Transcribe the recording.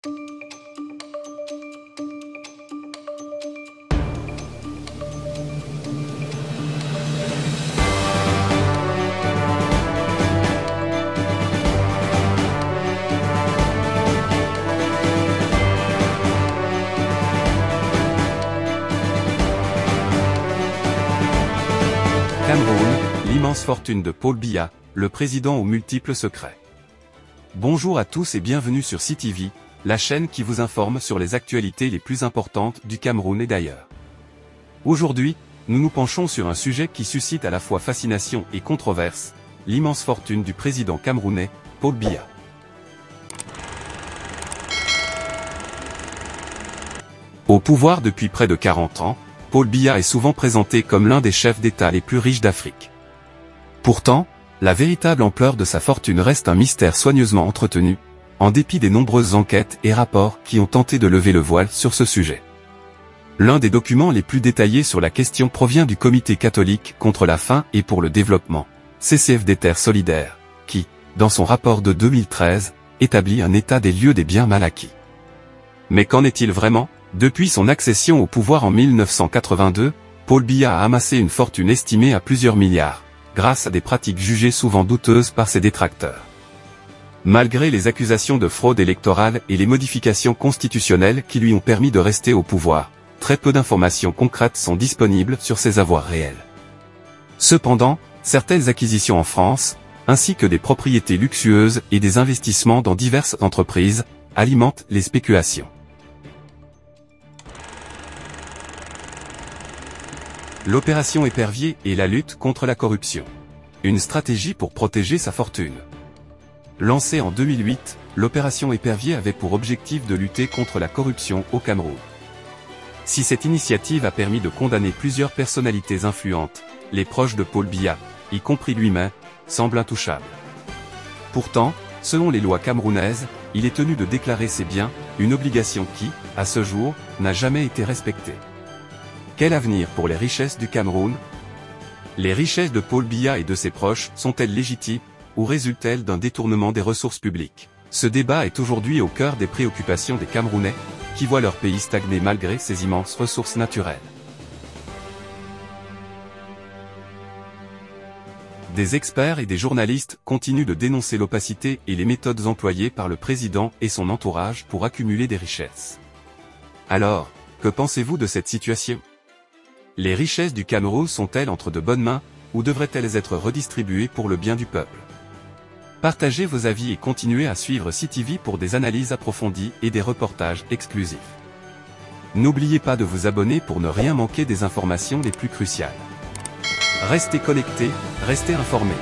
Cameroun, l'immense fortune de Paul Biya, le président aux multiples secrets. Bonjour à tous et bienvenue sur CTV, la chaîne qui vous informe sur les actualités les plus importantes du Cameroun et d'ailleurs. Aujourd'hui, nous nous penchons sur un sujet qui suscite à la fois fascination et controverse, l'immense fortune du président camerounais, Paul Biya. Au pouvoir depuis près de 40 ans, Paul Biya est souvent présenté comme l'un des chefs d'État les plus riches d'Afrique. Pourtant, la véritable ampleur de sa fortune reste un mystère soigneusement entretenu, en dépit des nombreuses enquêtes et rapports qui ont tenté de lever le voile sur ce sujet. L'un des documents les plus détaillés sur la question provient du Comité catholique contre la faim et pour le développement, CCF des Terres solidaires, qui, dans son rapport de 2013, établit un état des lieux des biens mal acquis. Mais qu'en est-il vraiment ? Depuis son accession au pouvoir en 1982, Paul Biya a amassé une fortune estimée à plusieurs milliards, grâce à des pratiques jugées souvent douteuses par ses détracteurs. Malgré les accusations de fraude électorale et les modifications constitutionnelles qui lui ont permis de rester au pouvoir, très peu d'informations concrètes sont disponibles sur ses avoirs réels. Cependant, certaines acquisitions en France, ainsi que des propriétés luxueuses et des investissements dans diverses entreprises, alimentent les spéculations. L'opération Épervier et la lutte contre la corruption. Une stratégie pour protéger sa fortune. Lancée en 2008, l'opération Épervier avait pour objectif de lutter contre la corruption au Cameroun. Si cette initiative a permis de condamner plusieurs personnalités influentes, les proches de Paul Biya, y compris lui-même, semblent intouchables. Pourtant, selon les lois camerounaises, il est tenu de déclarer ses biens, une obligation qui, à ce jour, n'a jamais été respectée. Quel avenir pour les richesses du Cameroun? Les richesses de Paul Biya et de ses proches sont-elles légitimes, ou résultent-elles d'un détournement des ressources publiques? Ce débat est aujourd'hui au cœur des préoccupations des Camerounais, qui voient leur pays stagner malgré ses immenses ressources naturelles. Des experts et des journalistes continuent de dénoncer l'opacité et les méthodes employées par le président et son entourage pour accumuler des richesses. Alors, que pensez-vous de cette situation? Les richesses du Cameroun sont-elles entre de bonnes mains, ou devraient-elles être redistribuées pour le bien du peuple? Partagez vos avis et continuez à suivre CTV pour des analyses approfondies et des reportages exclusifs. N'oubliez pas de vous abonner pour ne rien manquer des informations les plus cruciales. Restez connectés, restez informés.